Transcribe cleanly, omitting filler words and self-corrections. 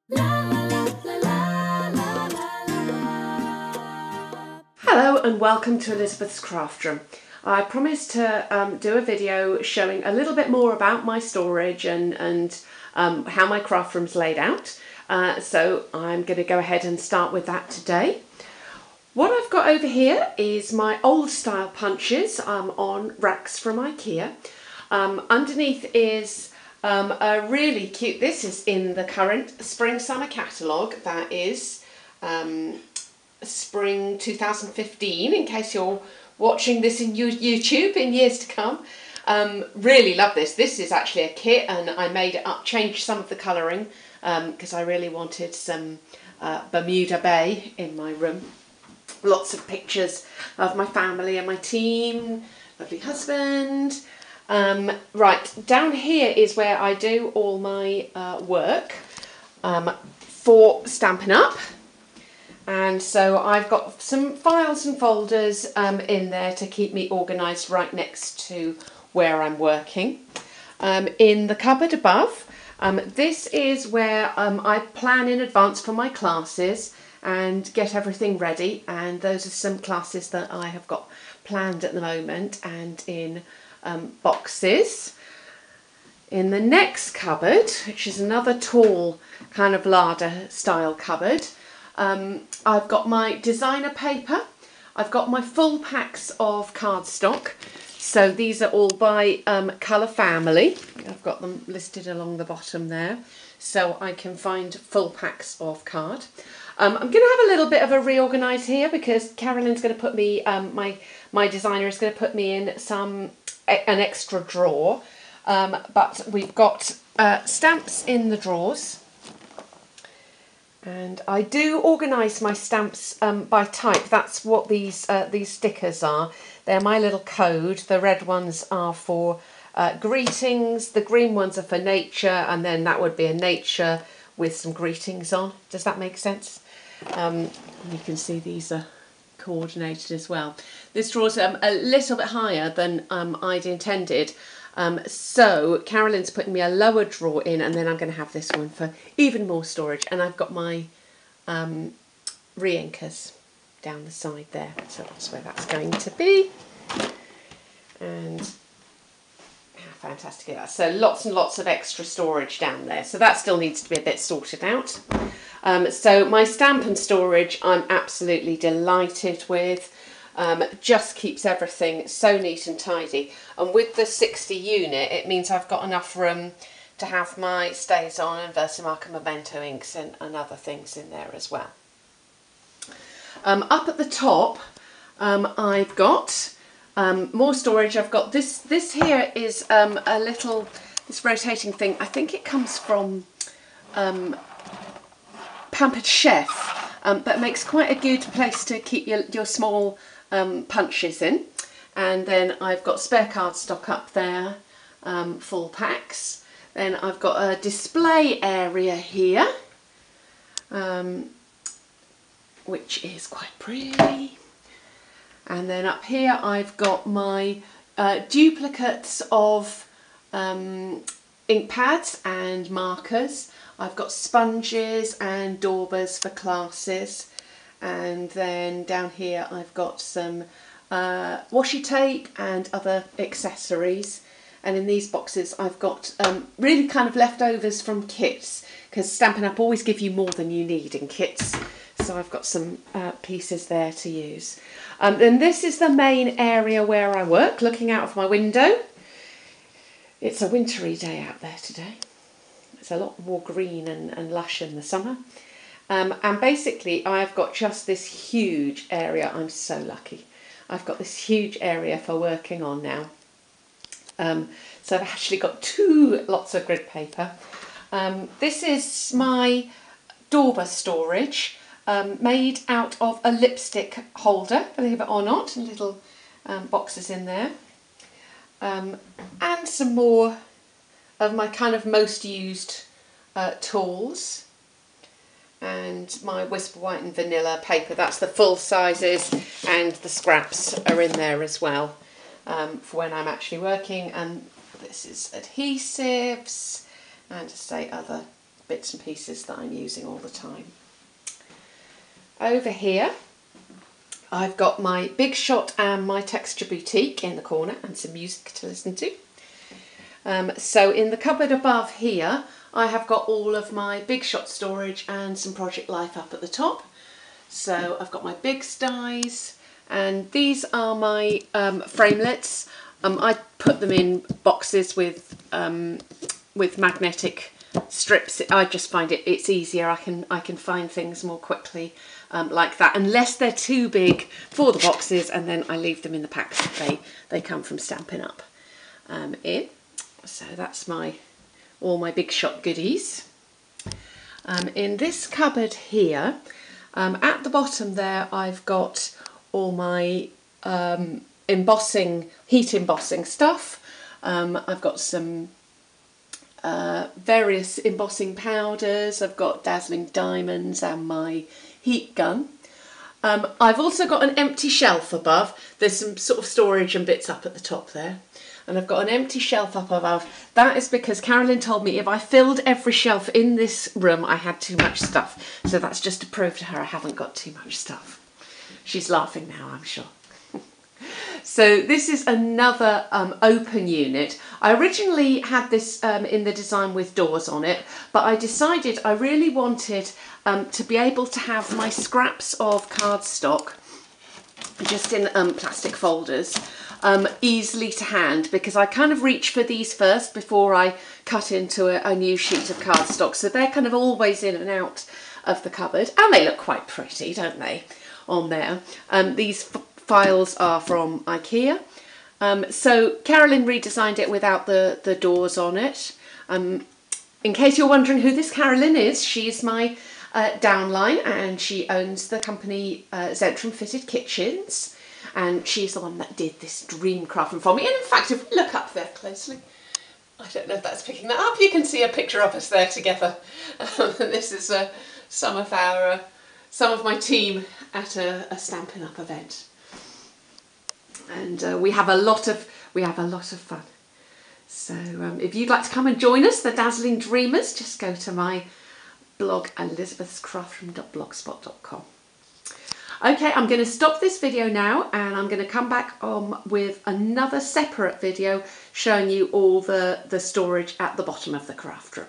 Hello and welcome to Elizabeth's Craft Room. I promised to do a video showing a little bit more about my storage and how my craft room's laid out. So I'm going to go ahead and start with that today. What I've got over here is my old style punches on racks from IKEA. Underneath is a really cute, this is in the current spring summer catalogue, that is spring 2015, in case you're watching this in YouTube in years to come. Really love this. This is actually a kit and I made it up, changed some of the colouring because I really wanted some Bermuda Bay in my room. Lots of pictures of my family and my team, lovely husband. Right, down here is where I do all my work for Stampin' Up! And so I've got some files and folders in there to keep me organised right next to where I'm working. In the cupboard above, this is where I plan in advance for my classes and get everything ready, and those are some classes that I have got planned at the moment and in boxes. In the next cupboard, which is another tall kind of larder style cupboard, I've got my designer paper, I've got my full packs of cardstock, so these are all by Colour Family. I've got them listed along the bottom there, so I can find full packs of card. I'm going to have a little bit of a reorganise here because Carolyn's going to put me, my designer is going to put me in an extra drawer, but we've got stamps in the drawers. And I do organise my stamps by type. That's what these stickers are. They're my little code. The red ones are for greetings, the green ones are for nature, and then that would be a nature with some greetings on. Does that make sense? You can see these are coordinated as well. This draw's a little bit higher than I'd intended. So Carolyn's putting me a lower drawer in, and then I'm going to have this one for even more storage. And I've got my re-inkers down the side there, so that's where that's going to be. And how fantastic is that? So lots and lots of extra storage down there. So that still needs to be a bit sorted out. So my stamp and storage I'm absolutely delighted with. Just keeps everything so neat and tidy, and with the 60 unit it means I've got enough room to have my StazOn and Versamark and Memento inks and other things in there as well. Up at the top I've got more storage. I've got this here is a little, this rotating thing, I think it comes from Pampered Chef, but it makes quite a good place to keep your small punches in. And then I've got spare cardstock up there, full packs. Then I've got a display area here, which is quite pretty. And then up here I've got my duplicates of ink pads and markers. I've got sponges and daubers for classes. And then down here I've got some washi tape and other accessories, and in these boxes I've got really kind of leftovers from kits, because Stampin' Up! Always give you more than you need in kits, so I've got some pieces there to use. Then this is the main area where I work, looking out of my window. It's a wintry day out there today. It's a lot more green and lush in the summer. And basically I've got just this huge area. I'm so lucky. I've got this huge area for working on now. So I've actually got lots of grid paper. This is my dauber storage, made out of a lipstick holder, believe it or not, and little boxes in there. And some more of my kind of most used tools. And my Whisper White and Vanilla paper, that's the full sizes, and the scraps are in there as well for when I'm actually working. And this is adhesives and, to say, other bits and pieces that I'm using all the time. Over here I've got my Big Shot and my Texture Boutique in the corner and some music to listen to. So in the cupboard above here I have got all of my Big Shot storage and some Project Life up at the top. So I've got my big dies, and these are my framelits. I put them in boxes with magnetic strips. I just find it's easier. I can find things more quickly like that, unless they're too big for the boxes, and then I leave them in the packs that they come from Stampin' Up! In. So that's all my Big Shot goodies. In this cupboard here, at the bottom there, I've got all my heat embossing stuff. I've got some various embossing powders. I've got dazzling diamonds and my heat gun. I've also got an empty shelf above. There's some sort of storage and bits up at the top there. And I've got an empty shelf up above. That is because Carolyn told me if I filled every shelf in this room, I had too much stuff. So that's just to prove to her I haven't got too much stuff. She's laughing now, I'm sure. So this is another open unit. I originally had this in the design with doors on it, but I decided I really wanted to be able to have my scraps of cardstock just in plastic folders, easily to hand, because I kind of reach for these first before I cut into a new sheet of cardstock. So they're kind of always in and out of the cupboard, and they look quite pretty, don't they, on there. These files are from IKEA. So Carolyn redesigned it without the doors on it. In case you're wondering who this Carolyn is, she's my downline, and she owns the company Zentrum Fitted Kitchens, and she's the one that did this dream crafting for me. And in fact, if we look up there closely, I don't know if that's picking that up, you can see a picture of us there together. This is some of my team at a Stampin' Up! Event, and we have a lot of fun. So if you'd like to come and join us, the Dazzling Dreamers, just go to my blog elizabethscraftroom.blogspot.com. Okay, I'm going to stop this video now, and I'm going to come back on with another separate video showing you all the storage at the bottom of the craft room.